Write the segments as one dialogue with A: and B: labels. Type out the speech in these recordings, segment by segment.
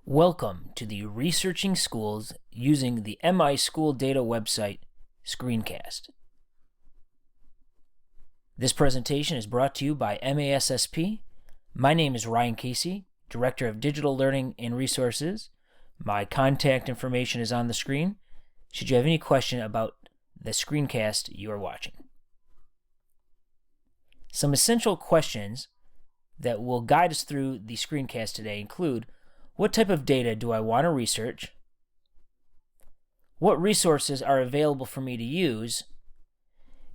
A: Welcome to the Researching Schools using the MiSchoolData website screencast. This presentation is brought to you by MASSP. My name is Ryan Casey, Director of Digital Learning and Resources. My contact information is on the screen should you have any question about the screencast you are watching. Some essential questions that will guide us through the screencast today include: what type of data do I want to research? What resources are available for me to use?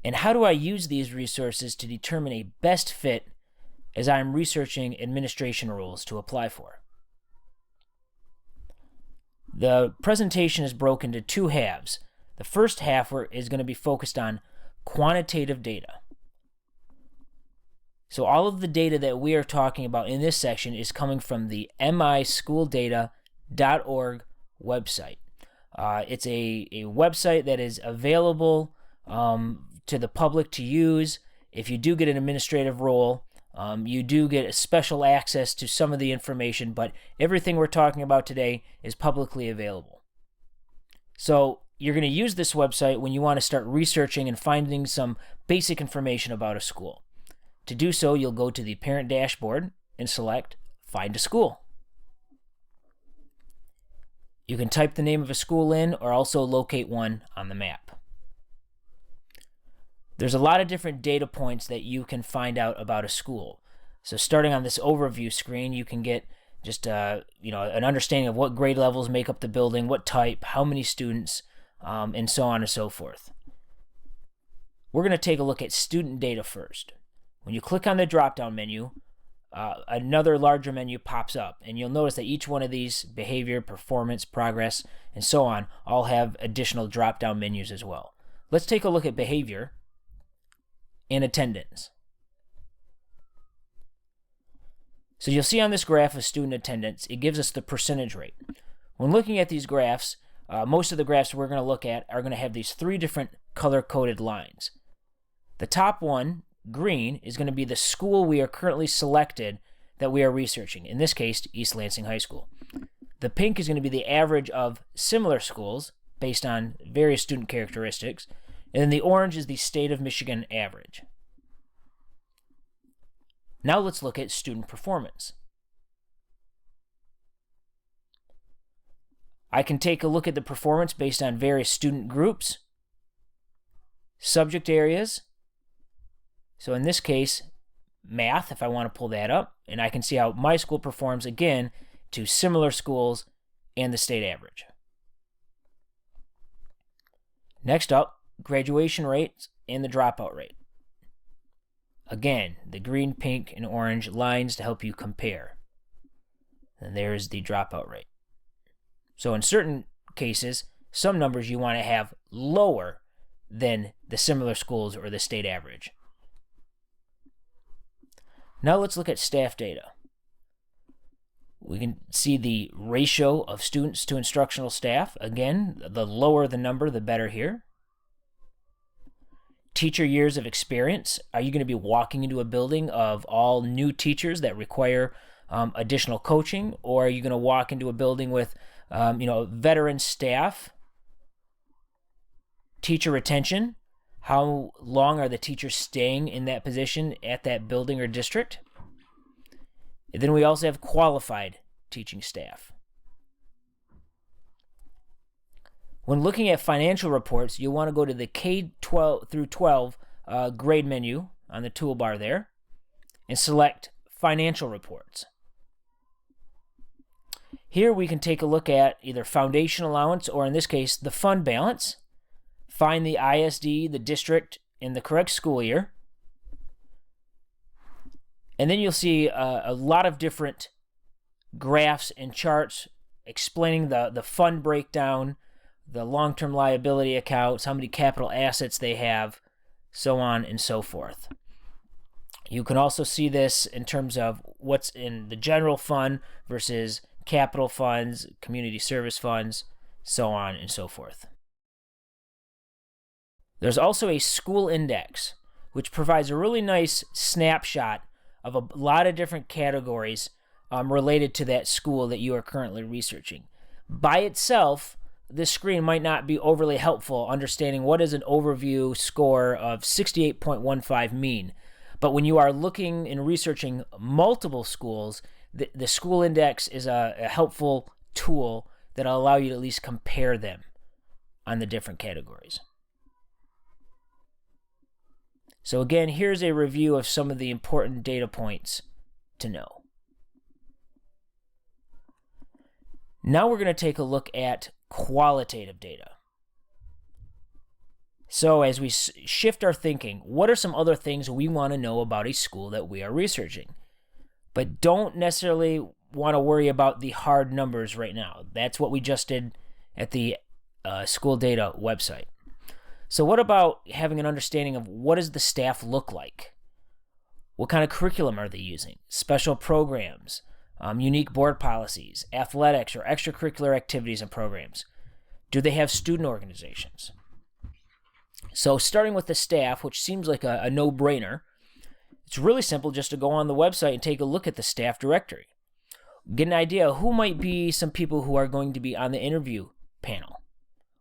A: And how do I use these resources to determine a best fit as I'm researching administration roles to apply for? The presentation is broken into two halves. The first half is going to be focused on quantitative data. So all of the data that we are talking about in this section is coming from the MiSchoolData.org website. It's a website that is available to the public to use. If you do get an administrative role, you do get a special access to some of the information, but everything we're talking about today is publicly available. So you're going to use this website when you want to start researching and finding some basic information about a school. To do so, you'll go to the parent dashboard and select Find a School. You can type the name of a school in or also locate one on the map. There's a lot of different data points that you can find out about a school. So starting on this overview screen, you can get just an understanding of what grade levels make up the building, what type, how many students, and so on and so forth. We're going to take a look at student data first. When you click on the drop-down menu, another larger menu pops up, and you'll notice that each one of these, behavior, performance, progress, and so on, all have additional drop-down menus as well. Let's take a look at behavior and attendance. So you'll see on this graph of student attendance, it gives us the percentage rate. When looking at these graphs, most of the graphs we're going to look at are going to have these three different color-coded lines. The top one, green, is going to be the school we are currently selected that we are researching. In this case, East Lansing High School. The pink is going to be the average of similar schools based on various student characteristics. And then the orange is the state of Michigan average. Now let's look at student performance. I can take a look at the performance based on various student groups, subject areas. So in this case, math, if I want to pull that up, and I can see how my school performs again to similar schools and the state average. Next up, graduation rates and the dropout rate. Again, the green, pink, and orange lines to help you compare. And there's the dropout rate. So in certain cases, some numbers you want to have lower than the similar schools or the state average. Now let's look at staff data. We can see the ratio of students to instructional staff. Again, the lower the number, the better here. Teacher years of experience. Are you going to be walking into a building of all new teachers that require additional coaching, or are you going to walk into a building with veteran staff? Teacher retention. How long are the teachers staying in that position at that building or district? And then we also have qualified teaching staff. When looking at financial reports, you'll want to go to the K-12 through 12 grade menu on the toolbar there and select Financial Reports. Here we can take a look at either foundation allowance or, in this case, the fund balance. Find the ISD, the district, in the correct school year. And then you'll see a lot of different graphs and charts explaining the fund breakdown, the long-term liability accounts, how many capital assets they have, so on and so forth. You can also see this in terms of what's in the general fund versus capital funds, community service funds, so on and so forth. There's also a school index, which provides a really nice snapshot of a lot of different categories related to that school that you are currently researching. By itself, this screen might not be overly helpful understanding what is an overview score of 68.15 mean. But when you are looking and researching multiple schools, the school index is a helpful tool that will allow you to at least compare them on the different categories. So again, here's a review of some of the important data points to know. Now we're going to take a look at qualitative data. So as we shift our thinking, what are some other things we want to know about a school that we are researching? But don't necessarily want to worry about the hard numbers right now. That's what we just did at the SchoolData website. So what about having an understanding of what does the staff look like? What kind of curriculum are they using? Special programs, unique board policies, athletics or extracurricular activities and programs. Do they have student organizations? So starting with the staff, which seems like a no-brainer, it's really simple just to go on the website and take a look at the staff directory. Get an idea of who might be some people who are going to be on the interview panel.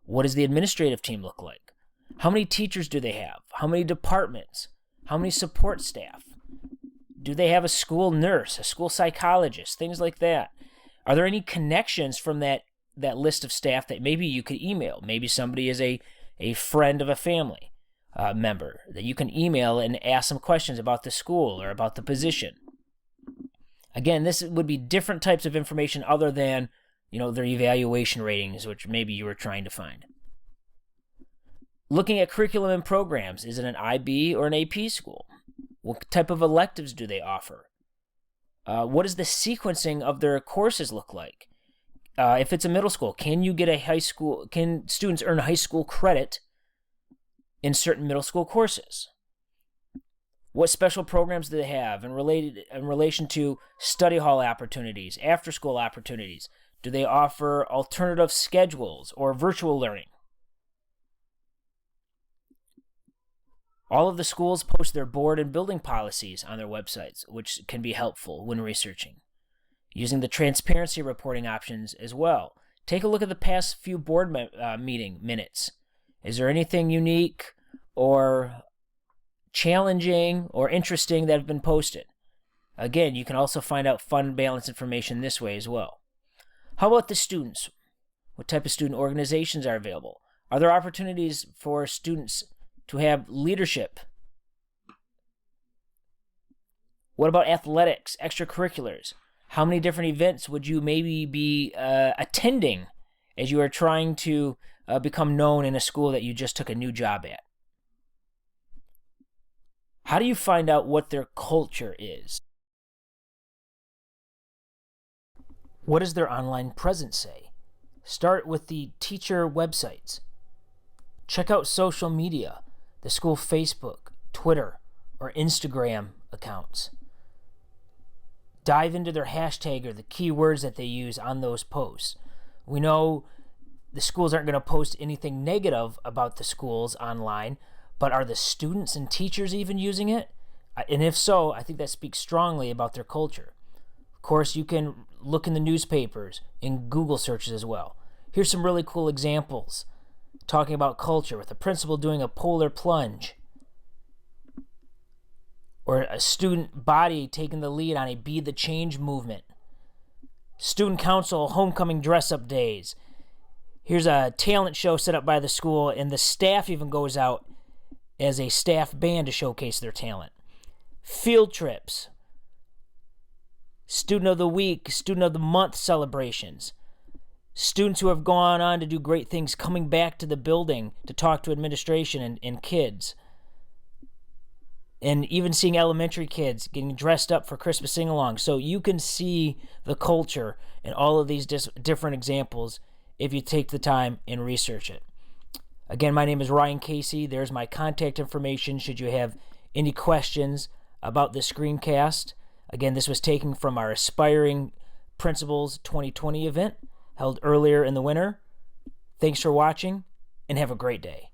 A: What does the administrative team look like? How many teachers do they have? How many departments? How many support staff? Do they have a school nurse, a school psychologist, things like that? Are there any connections from that list of staff that maybe you could email? Maybe somebody is a friend of a family member that you can email and ask some questions about the school or about the position. Again, this would be different types of information other than, their evaluation ratings, which maybe you were trying to find. Looking at curriculum and programs, is it an IB or an AP school? What type of electives do they offer? What does the sequencing of their courses look like? If it's a middle school, can students earn high school credit in certain middle school courses? What special programs do they have in relation to study hall opportunities, after school opportunities? Do they offer alternative schedules or virtual learning? All of the schools post their board and building policies on their websites, which can be helpful when researching. Using the transparency reporting options as well. Take a look at the past few board meeting minutes. Is there anything unique or challenging or interesting that have been posted? Again, you can also find out fund balance information this way as well. How about the students? What type of student organizations are available? Are there opportunities for students to have leadership? What about athletics, extracurriculars? How many different events would you maybe be attending as you are trying to become known in a school that you just took a new job at? How do you find out what their culture is? What does their online presence say? Start with the teacher websites. Check out social media, the school Facebook, Twitter, or Instagram accounts. Dive into their hashtag or the keywords that they use on those posts. We know the schools aren't going to post anything negative about the schools online, but are the students and teachers even using it? And if so, I think that speaks strongly about their culture. Of course, you can look in the newspapers, in Google searches as well. Here's some really cool examples talking about culture, with a principal doing a polar plunge, or a student body taking the lead on a Be the Change movement. Student council homecoming dress-up days. Here's a talent show set up by the school, and the staff even goes out as a staff band to showcase their talent. Field trips. Student of the Week, Student of the Month celebrations. Students who have gone on to do great things coming back to the building to talk to administration and kids. And even seeing elementary kids getting dressed up for Christmas sing-along. So you can see the culture in all of these different examples if you take the time and research it. Again, my name is Ryan Casey. There's my contact information should you have any questions about this screencast. Again, this was taken from our Aspiring Principals 2020 event held earlier in the winter. Thanks for watching, and have a great day.